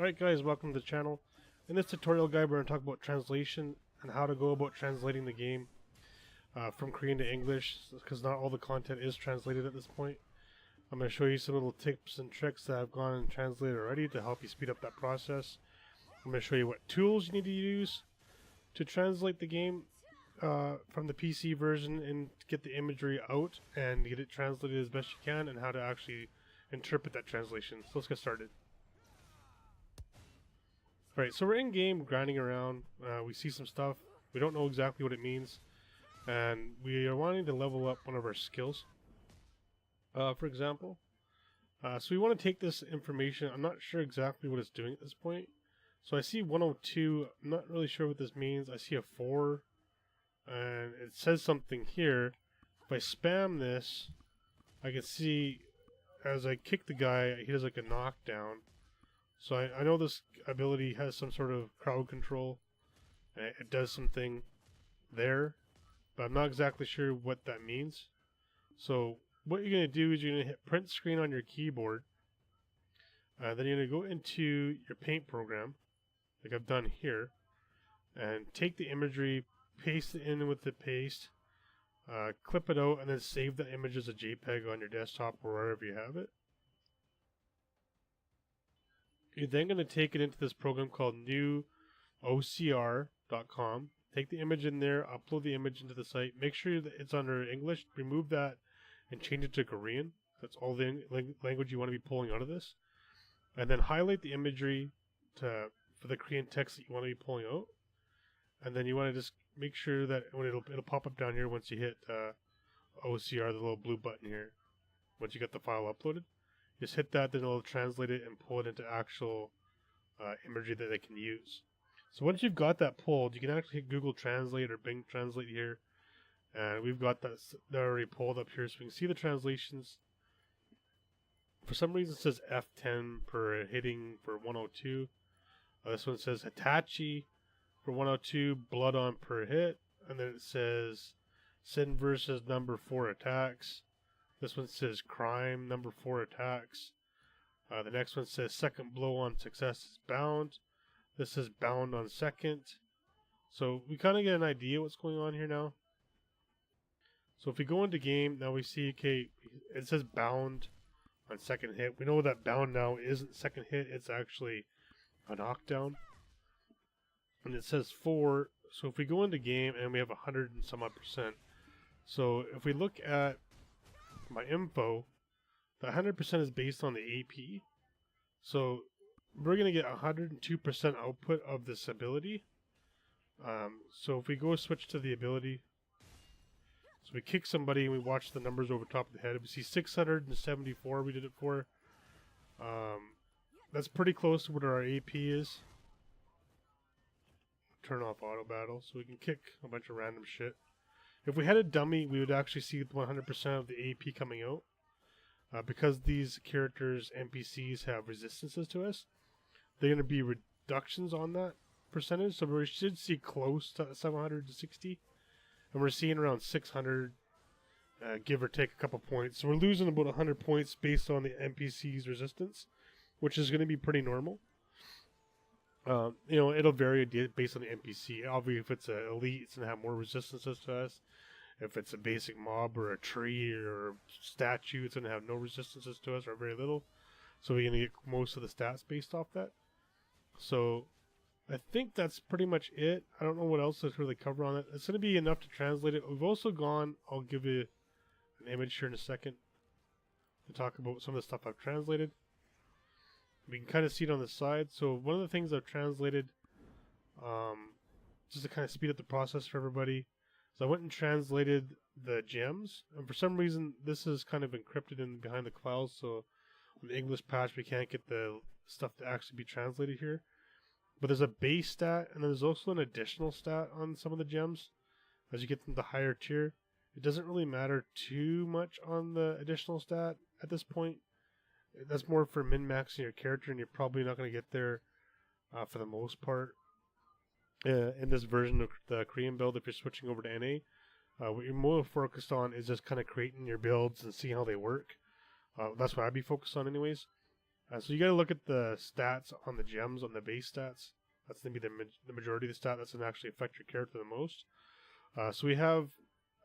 Alright guys, welcome to the channel. In this tutorial guide we're going to talk about translation and how to go about translating the game from Korean to English, because not all the content is translated at this point. I'm going to show you some little tips and tricks that I've gone and translated already to help you speed up that process. I'm going to show you what tools you need to use to translate the game from the PC version and get the imagery out and get it translated as best you can, and how to actually interpret that translation. So let's get started. Alright, so we're in game grinding around, we see some stuff, we don't know exactly what it means, and we are wanting to level up one of our skills, for example. So we want to take this information. I'm not sure exactly what it's doing at this point. So I see 102, I'm not really sure what this means. I see a 4, and it says something here. If I spam this, I can see as I kick the guy, he does like a knockdown. So I know this ability has some sort of crowd control, and it does something there, but I'm not exactly sure what that means. So what you're going to do is you're going to hit print screen on your keyboard, then you're going to go into your paint program, like I've done here, and take the imagery, paste it in with the paste, clip it out, and then save the image as a JPEG on your desktop or wherever you have it. You're then going to take it into this program called new OCR.com. Take the image in there, upload the image into the site. Make sure that it's under English. Remove that and change it to Korean. That's all the language you want to be pulling out of this. And then highlight the imagery for the Korean text that you want to be pulling out. And then you want to just make sure that when it'll pop up down here once you hit OCR, the little blue button here. Once you get the file uploaded. Just hit that, then it'll translate it and pull it into actual imagery that they can use. So once you've got that pulled, you can actually hit Google Translate or Bing Translate here. And we've got that already pulled up here, so we can see the translations. For some reason it says F10 per hitting for 102. This one says Hitachi for 102, blood on per hit. And then it says Sin versus number 4 attacks. This one says crime, number 4 attacks. The next one says second blow on success is bound. This says bound on second. So we kind of get an idea what's going on here now. So if we go into game, now we see, okay, it says bound on second hit. We know that bound now isn't second hit, it's actually a knockdown. And it says 4. So if we go into game, and we have 100 and some odd %. So if we look at my info, the 100% is based on the AP. So we're going to get 102% output of this ability. So if we go switch to the ability, so we kick somebody and we watch the numbers over top of the head, we see 674 we did it for. That's pretty close to what our AP is. Turn off auto battle so we can kick a bunch of random shit. If we had a dummy, we would actually see 100% of the AP coming out. Because these characters, NPCs, have resistances to us, they're going to be reductions on that percentage. So we should see close to 760. And we're seeing around 600, give or take a couple points. So we're losing about 100 points based on the NPC's resistance, which is going to be pretty normal. You know, it'll vary based on the NPC. Obviously, if it's an elite, it's going to have more resistances to us. If it's a basic mob or a tree or a statue, it's going to have no resistances to us or very little. So we're going to get most of the stats based off that. So I think that's pretty much it. I don't know what else to really cover on it. It's going to be enough to translate it. We've also gone, I'll give you an image here in a second to talk about some of the stuff I've translated. We can kind of see it on the side. So one of the things I've translated, just to kind of speed up the process for everybody, is I went and translated the gems. And for some reason, this is kind of encrypted in behind the files. So on the English patch, we can't get the stuff to actually be translated here. But there's a base stat, and there's also an additional stat on some of the gems. As you get into the higher tier, it doesn't really matter too much on the additional stat at this point. That's more for min-maxing your character, and you're probably not going to get there for the most part. In this version of the Korean build, if you're switching over to NA, what you're more focused on is just kind of creating your builds and seeing how they work. That's what I'd be focused on anyways. So you got to look at the stats on the gems, on the base stats. That's going to be the majority of the stat that's going to actually affect your character the most. So we have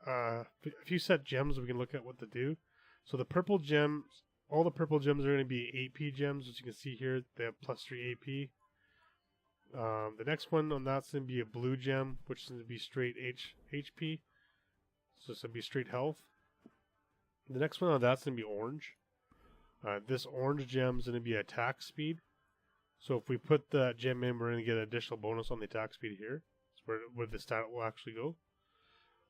a few set gems we can look at what to do. So the purple gems, all the purple gems are going to be AP gems, as you can see here. They have +3 AP. The next one on that's going to be a blue gem, which is going to be straight HP. So it's going to be straight health. The next one on that's going to be orange. This orange gem is going to be attack speed. So if we put that gem in, we're going to get an additional bonus on the attack speed here. That's where the stat will actually go.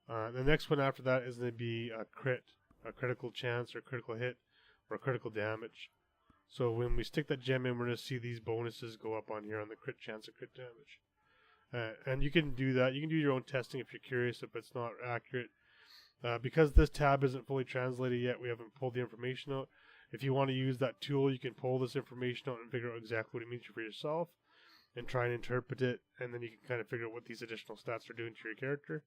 The next one after that is going to be a critical chance or critical hit or critical damage. So when we stick that gem in, we're going to see these bonuses go up on here on the crit chance or crit damage. And you can do that. You can do your own testing if you're curious if it's not accurate. Because this tab isn't fully translated yet, we haven't pulled the information out. If you want to use that tool, you can pull this information out and figure out exactly what it means for yourself and try and interpret it, and then you can kind of figure out what these additional stats are doing to your character.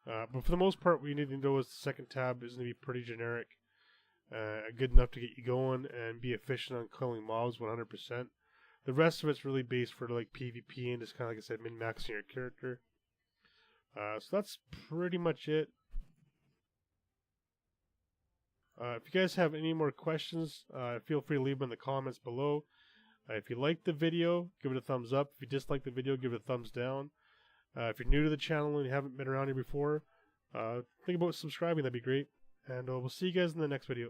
But for the most part, what you need to know is the second tab is going to be pretty generic, good enough to get you going and be efficient on killing mobs 100%. The rest of it's really based for like PvP and just kind of, like I said, min-maxing your character. So that's pretty much it. If you guys have any more questions, feel free to leave them in the comments below. If you liked the video, give it a thumbs up. If you disliked the video, give it a thumbs down. If you're new to the channel and you haven't been around here before, think about subscribing. That'd be great. And we'll see you guys in the next video.